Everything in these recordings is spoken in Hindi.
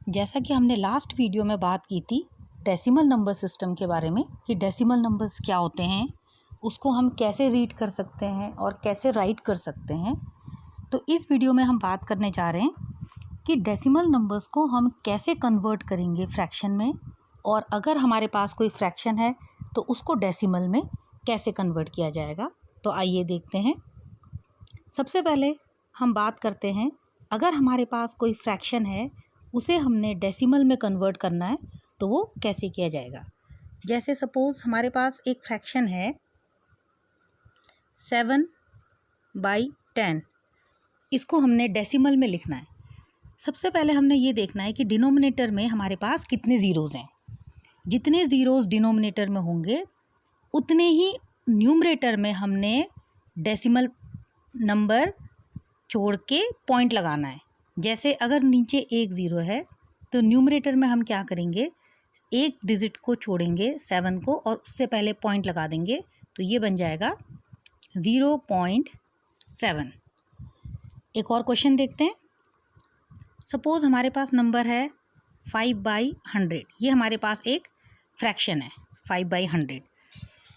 जैसा कि हमने लास्ट वीडियो में बात की थी डेसिमल नंबर सिस्टम के बारे में कि डेसिमल नंबर्स क्या होते हैं, उसको हम कैसे रीड कर सकते हैं और कैसे राइट कर सकते हैं। तो इस वीडियो में हम बात करने जा रहे हैं कि डेसिमल नंबर्स को हम कैसे कन्वर्ट करेंगे फ्रैक्शन में, और अगर हमारे पास कोई फ्रैक्शन है तो उसको डेसिमल में कैसे कन्वर्ट किया जाएगा। तो आइए देखते हैं। सबसे पहले हम बात करते हैं, अगर हमारे पास कोई फ्रैक्शन है उसे हमने डेसिमल में कन्वर्ट करना है तो वो कैसे किया जाएगा। जैसे सपोज़ हमारे पास एक फ्रैक्शन है 7/10, इसको हमने डेसिमल में लिखना है। सबसे पहले हमने ये देखना है कि डिनोमिनेटर में हमारे पास कितने ज़ीरोज़ हैं। जितने ज़ीरोज़ डिनोमिनेटर में होंगे उतने ही न्यूमरेटर में हमने डेसिमल नंबर छोड़ के पॉइंट लगाना है। जैसे अगर नीचे एक ज़ीरो है तो न्यूमरेटर में हम क्या करेंगे, एक डिजिट को छोड़ेंगे 7 को और उससे पहले पॉइंट लगा देंगे, तो ये बन जाएगा 0.7। एक और क्वेश्चन देखते हैं। सपोज़ हमारे पास नंबर है 5/100। ये हमारे पास एक फ्रैक्शन है 5/100।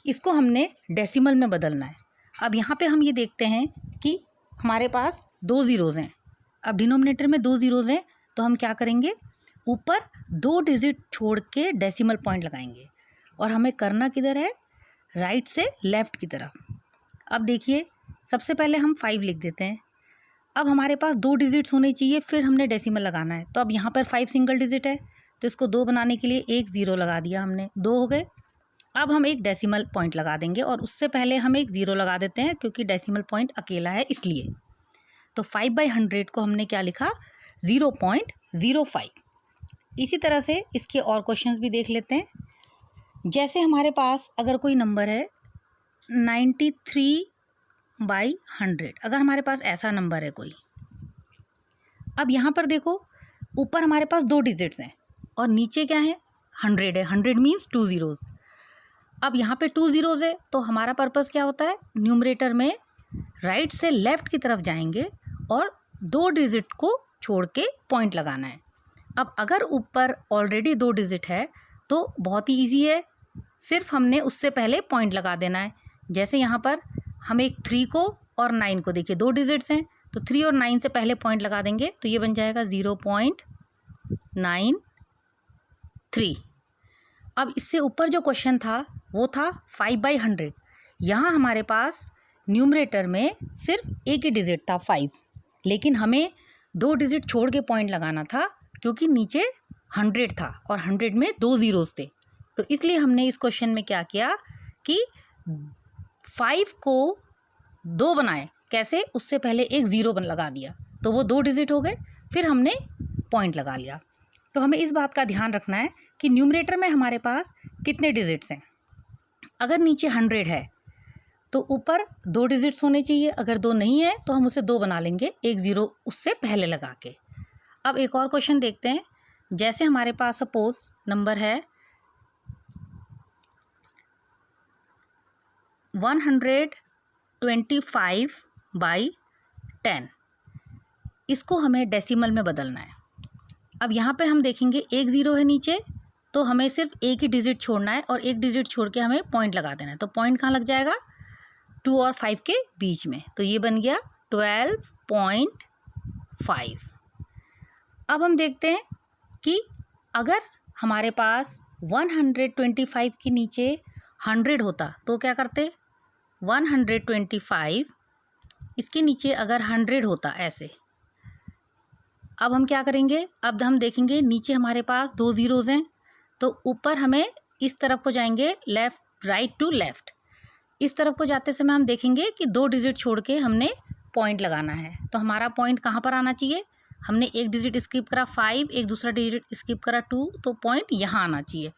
इसको हमने डेसिमल में बदलना है। अब यहाँ पे हम ये देखते हैं कि हमारे पास 2 ज़ीरोज़ हैं। अब डिनोमिनेटर में 2 ज़ीरोज़ हैं तो हम क्या करेंगे, ऊपर 2 डिजिट छोड़ के डेसिमल पॉइंट लगाएंगे। और हमें करना किधर है, राइट से लेफ़्ट की तरफ। अब देखिए, सबसे पहले हम 5 लिख देते हैं। अब हमारे पास 2 डिजिट्स होने चाहिए, फिर हमने डेसिमल लगाना है। तो अब यहाँ पर 5 सिंगल डिजिट है तो इसको 2 बनाने के लिए एक ज़ीरो लगा दिया हमने, 2 हो गए। अब हम एक डेसिमल पॉइंट लगा देंगे और उससे पहले हम एक ज़ीरो लगा देते हैं क्योंकि डेसिमल पॉइंट अकेला है इसलिए। तो 5/100 को हमने क्या लिखा, 0.05। इसी तरह से इसके और क्वेश्चंस भी देख लेते हैं। जैसे हमारे पास अगर कोई नंबर है 93/100, अगर हमारे पास ऐसा नंबर है कोई। अब यहाँ पर देखो, ऊपर हमारे पास 2 डिजिट्स हैं और नीचे क्या है, 100 है। 100 मीन्स 2 ज़ीरोज़। अब यहाँ पे 2 ज़ीरोज़ है तो हमारा पर्पस क्या होता है, न्यूमरेटर में राइट से लेफ़्ट की तरफ जाएंगे और 2 डिजिट को छोड़ के पॉइंट लगाना है। अब अगर ऊपर ऑलरेडी 2 डिजिट है तो बहुत ही ईजी है, सिर्फ हमने उससे पहले पॉइंट लगा देना है। जैसे यहाँ पर हम एक 3 को और 9 को, देखिए 2 डिजिट्स हैं तो 3 और 9 से पहले पॉइंट लगा देंगे तो ये बन जाएगा 0.93। अब इससे ऊपर जो क्वेश्चन था वो था 5/100। यहाँ हमारे पास न्यूमरेटर में सिर्फ एक ही डिजिट था 5, लेकिन हमें 2 डिजिट छोड़ के पॉइंट लगाना था क्योंकि नीचे 100 था और 100 में 2 ज़ीरोज़ थे। तो इसलिए हमने इस क्वेश्चन में क्या किया कि 5 को 2 बनाए। कैसे, उससे पहले एक ज़ीरो लगा दिया तो वो 2 डिजिट हो गए, फिर हमने पॉइंट लगा लिया। तो हमें इस बात का ध्यान रखना है कि न्यूमरेटर में हमारे पास कितने डिजिट्स हैं। अगर नीचे 100 है तो ऊपर 2 डिजिट्स होने चाहिए, अगर 2 नहीं है तो हम उसे 2 बना लेंगे, एक ज़ीरो उससे पहले लगा के। अब एक और क्वेश्चन देखते हैं। जैसे हमारे पास सपोज नंबर है 125/10, इसको हमें डेसिमल में बदलना है। अब यहाँ पे हम देखेंगे एक ज़ीरो है नीचे तो हमें सिर्फ एक ही डिजिट छोड़ना है और एक डिजिट छोड़ के हमें पॉइंट लगा देना है। तो पॉइंट कहाँ लग जाएगा, 2 और 5 के बीच में, तो ये बन गया 12.5। अब हम देखते हैं कि अगर हमारे पास 125 के नीचे 100 होता तो क्या करते, 125 इसके नीचे अगर 100 होता ऐसे। अब हम क्या करेंगे, अब हम देखेंगे नीचे हमारे पास 2 ज़ीरोज़ हैं तो ऊपर हमें इस तरफ को जाएंगे, लेफ़्ट राइट टू लेफ़्ट। इस तरफ को जाते समय हम देखेंगे कि 2 डिजिट छोड़ के हमने पॉइंट लगाना है। तो हमारा पॉइंट कहाँ पर आना चाहिए, हमने एक डिजिट स्किप करा 5, एक दूसरा डिजिट स्किप करा 2, तो पॉइंट यहाँ आना चाहिए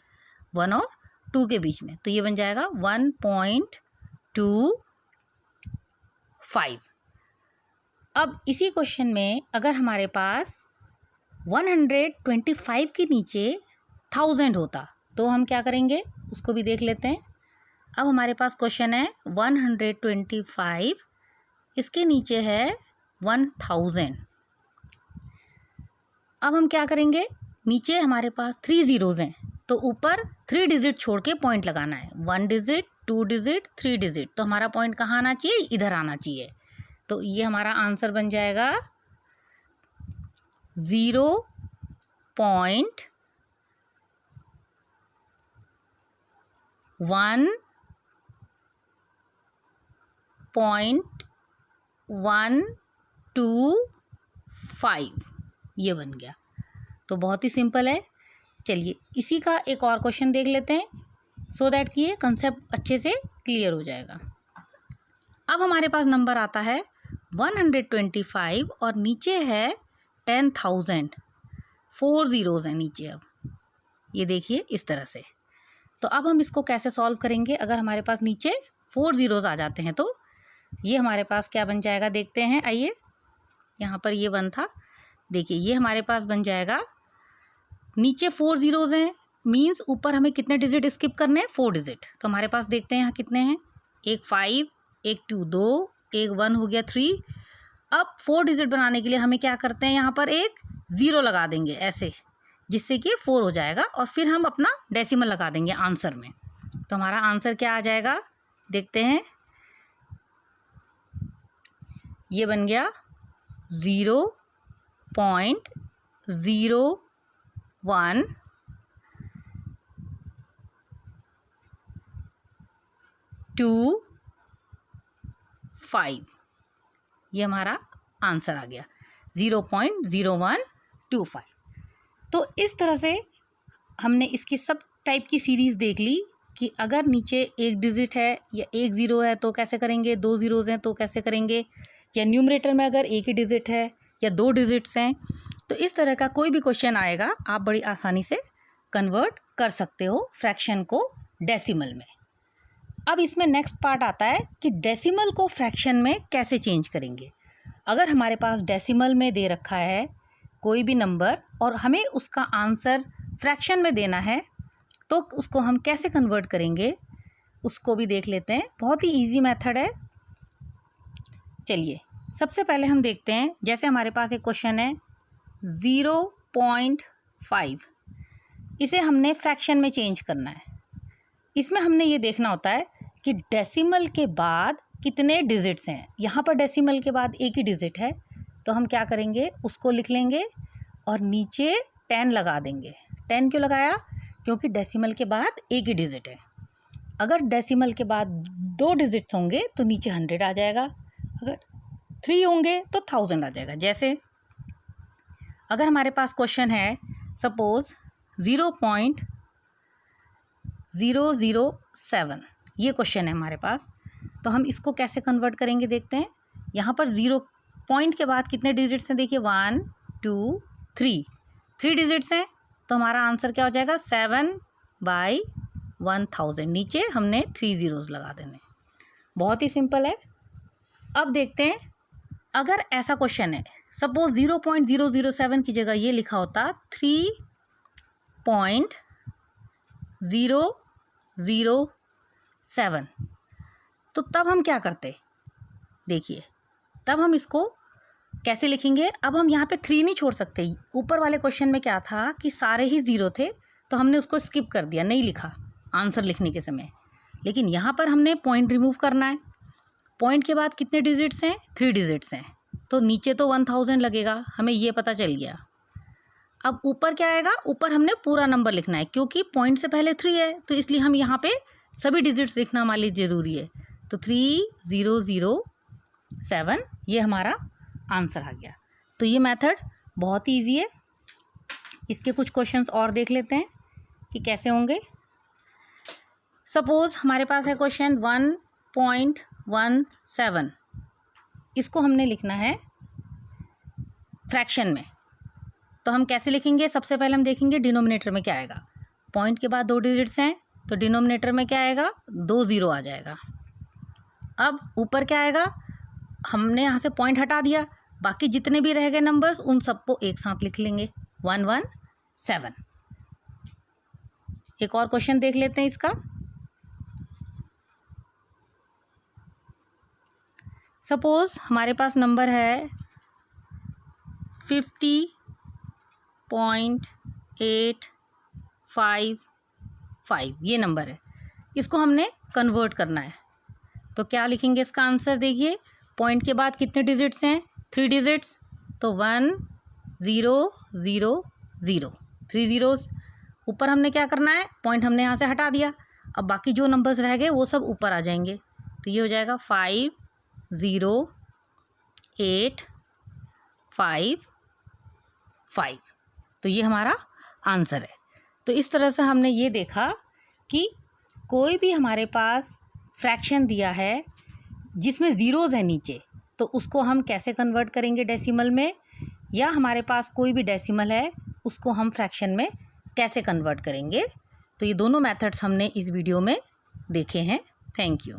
1 और 2 के बीच में। तो ये बन जाएगा 1.25। अब इसी क्वेश्चन में अगर हमारे पास 125 के नीचे 1000 होता तो हम क्या करेंगे, उसको भी देख लेते हैं। अब हमारे पास क्वेश्चन है 125, इसके नीचे है 1000। अब हम क्या करेंगे, नीचे हमारे पास 3 ज़ीरोज़ हैं, तो ऊपर 3 डिजिट छोड़ के पॉइंट लगाना है। 1 डिजिट, 2 डिजिट, 3 डिजिट। तो हमारा पॉइंट कहाँ आना चाहिए? इधर आना चाहिए। तो ये हमारा आंसर बन जाएगा 0.125 ये बन गया। तो बहुत ही सिंपल है। चलिए इसी का एक और क्वेश्चन देख लेते हैं, सो दैट कि ये कंसेप्ट अच्छे से क्लियर हो जाएगा। अब हमारे पास नंबर आता है 125 और नीचे है 10,000, 4 ज़ीरोज़ हैं नीचे। अब ये देखिए इस तरह से। तो अब हम इसको कैसे सॉल्व करेंगे? अगर हमारे पास नीचे 4 ज़ीरोज़ आ जाते हैं तो ये हमारे पास क्या बन जाएगा, देखते हैं। आइए, यहाँ पर ये 1 था, देखिए ये हमारे पास बन जाएगा, नीचे 4 ज़ीरोज़ हैं, मीन्स ऊपर हमें कितने डिजिट स्किप करने हैं? 4 डिजिट। तो हमारे पास देखते हैं यहाँ कितने हैं, एक 5, एक 2 2, एक 1 हो गया 3। अब 4 डिजिट बनाने के लिए हमें क्या करते हैं, यहाँ पर एक 0 लगा देंगे ऐसे, जिससे कि 4 हो जाएगा, और फिर हम अपना डेसिमल लगा देंगे आंसर में। तो हमारा आंसर क्या आ जाएगा, देखते हैं। ये बन गया 0.0125। ये हमारा आंसर आ गया 0.0125। तो इस तरह से हमने इसकी सब टाइप की सीरीज़ देख ली कि अगर नीचे एक डिजिट है या एक ज़ीरो है तो कैसे करेंगे, 2 ज़ीरोज़ हैं तो कैसे करेंगे, या न्यूमरेटर में अगर एक ही डिजिट है या 2 डिजिट्स हैं। तो इस तरह का कोई भी क्वेश्चन आएगा आप बड़ी आसानी से कन्वर्ट कर सकते हो फ्रैक्शन को डेसिमल में। अब इसमें नेक्स्ट पार्ट आता है कि डेसिमल को फ्रैक्शन में कैसे चेंज करेंगे। अगर हमारे पास डेसिमल में दे रखा है कोई भी नंबर और हमें उसका आंसर फ्रैक्शन में देना है, तो उसको हम कैसे कन्वर्ट करेंगे उसको भी देख लेते हैं। बहुत ही इजी मेथड है। चलिए सबसे पहले हम देखते हैं, जैसे हमारे पास एक क्वेश्चन है 0.5, इसे हमने फ्रैक्शन में चेंज करना है। इसमें हमने ये देखना होता है कि डेसिमल के बाद कितने डिजिट्स हैं। यहाँ पर डेसिमल के बाद एक ही डिजिट है, तो हम क्या करेंगे, उसको लिख लेंगे और नीचे 10 लगा देंगे। 10 क्यों लगाया? क्योंकि डेसिमल के बाद एक ही डिजिट है। अगर डेसिमल के बाद 2 डिजिट्स होंगे तो नीचे 100 आ जाएगा, अगर 3 होंगे तो 1000 आ जाएगा। जैसे अगर हमारे पास क्वेश्चन है सपोज 0.007, ये क्वेश्चन है हमारे पास, तो हम इसको कैसे कन्वर्ट करेंगे देखते हैं। यहाँ पर 0 पॉइंट के बाद कितने डिजिट्स हैं, देखिए 1 2 3, 3 डिजिट्स हैं, तो हमारा आंसर क्या हो जाएगा 7/1000। नीचे हमने 3 ज़ीरोज़ लगा देने। बहुत ही सिंपल है। अब देखते हैं, अगर ऐसा क्वेश्चन है सपोज 0.007 की जगह ये लिखा होता 3.007, तो तब हम क्या करते, देखिए तब हम इसको कैसे लिखेंगे। अब हम यहाँ पे 3 नहीं छोड़ सकते। ऊपर वाले क्वेश्चन में क्या था कि सारे ही 0 थे, तो हमने उसको स्किप कर दिया, नहीं लिखा आंसर लिखने के समय। लेकिन यहाँ पर हमने पॉइंट रिमूव करना है। पॉइंट के बाद कितने डिजिट्स हैं, 3 डिजिट्स हैं, तो नीचे तो 1000 लगेगा, हमें ये पता चल गया। अब ऊपर क्या आएगा, ऊपर हमने पूरा नंबर लिखना है, क्योंकि पॉइंट से पहले 3 है, तो इसलिए हम यहाँ पे सभी डिजिट्स लिखना हमारे लिए ज़रूरी है। तो 3007 ये हमारा आंसर आ गया। तो ये मेथड बहुत ही ईजी है। इसके कुछ क्वेश्चंस और देख लेते हैं कि कैसे होंगे। सपोज हमारे पास है क्वेश्चन 1.17, इसको हमने लिखना है फ्रैक्शन में। तो हम कैसे लिखेंगे, सबसे पहले हम देखेंगे डिनोमिनेटर में क्या आएगा। पॉइंट के बाद 2 डिजिट्स हैं, तो डिनोमिनेटर में क्या आएगा, 2 0 आ जाएगा। अब ऊपर क्या आएगा, हमने यहाँ से पॉइंट हटा दिया, बाकी जितने भी रह गए नंबर्स उन सबको एक साथ लिख लेंगे 117। एक और क्वेश्चन देख लेते हैं इसका। सपोज हमारे पास नंबर है 50.8, 0.855 ये नंबर है, इसको हमने कन्वर्ट करना है। तो क्या लिखेंगे इसका आंसर? देखिए पॉइंट के बाद कितने डिजिट्स हैं? 3 डिजिट्स, तो 1 0 0 0, 3 ज़ीरोज़। ऊपर हमने क्या करना है, पॉइंट हमने यहाँ से हटा दिया, अब बाकी जो नंबर्स रह गए वो सब ऊपर आ जाएंगे। तो ये हो जाएगा 508555। तो ये हमारा आंसर है। तो इस तरह से हमने ये देखा कि कोई भी हमारे पास फ्रैक्शन दिया है जिसमें ज़ीरोज़ है नीचे, तो उसको हम कैसे कन्वर्ट करेंगे डेसिमल में, या हमारे पास कोई भी डेसिमल है उसको हम फ्रैक्शन में कैसे कन्वर्ट करेंगे। तो ये दोनों मेथड्स हमने इस वीडियो में देखे हैं। Thank you.